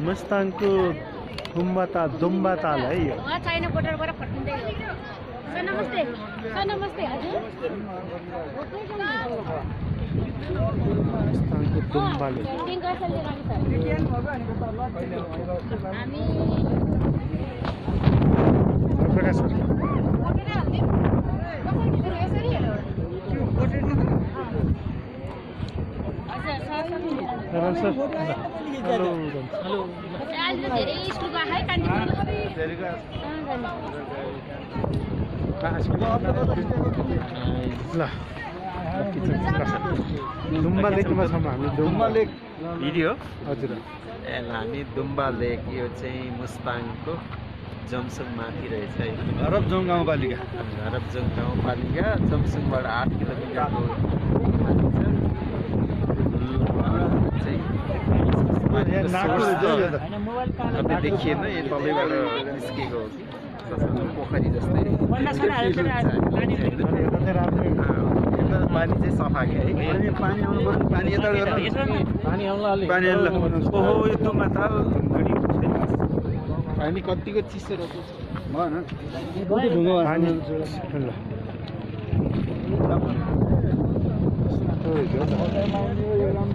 मुस्ताङको दुम्बा ताल है यो चाइना बोर्डरबाट फर्किँदै हो। सर नमस्ते। सर नमस्ते हजुर। मुस्ताङको दुम्बाले हामी प्रकाश सर हेलो आज धेरै स्कुलमा है कान्तिपुर ल दुम्बा लेकमा छौँ हामी। दुम्बा लेक भिडियो हजुर हामी दुम्बा लेक यो चाहिँ मुस्ताङको जमसुङ माथि रहेछ है। हरपजोङ गाउँपालिका हरपजोङ गाउँपालिका जमसुङबाट 8 किलोमिटरको माथि देखिएन यो तलैबाट निस्केको हो कि पोखरी जस्तै पानी चाहिँ सफा क्या है। पानी आउनु पर्यो पानी यताबाट पानी आउला ओहो यो दुम्बा ताल पानी कतिको चिसो रहेछ ल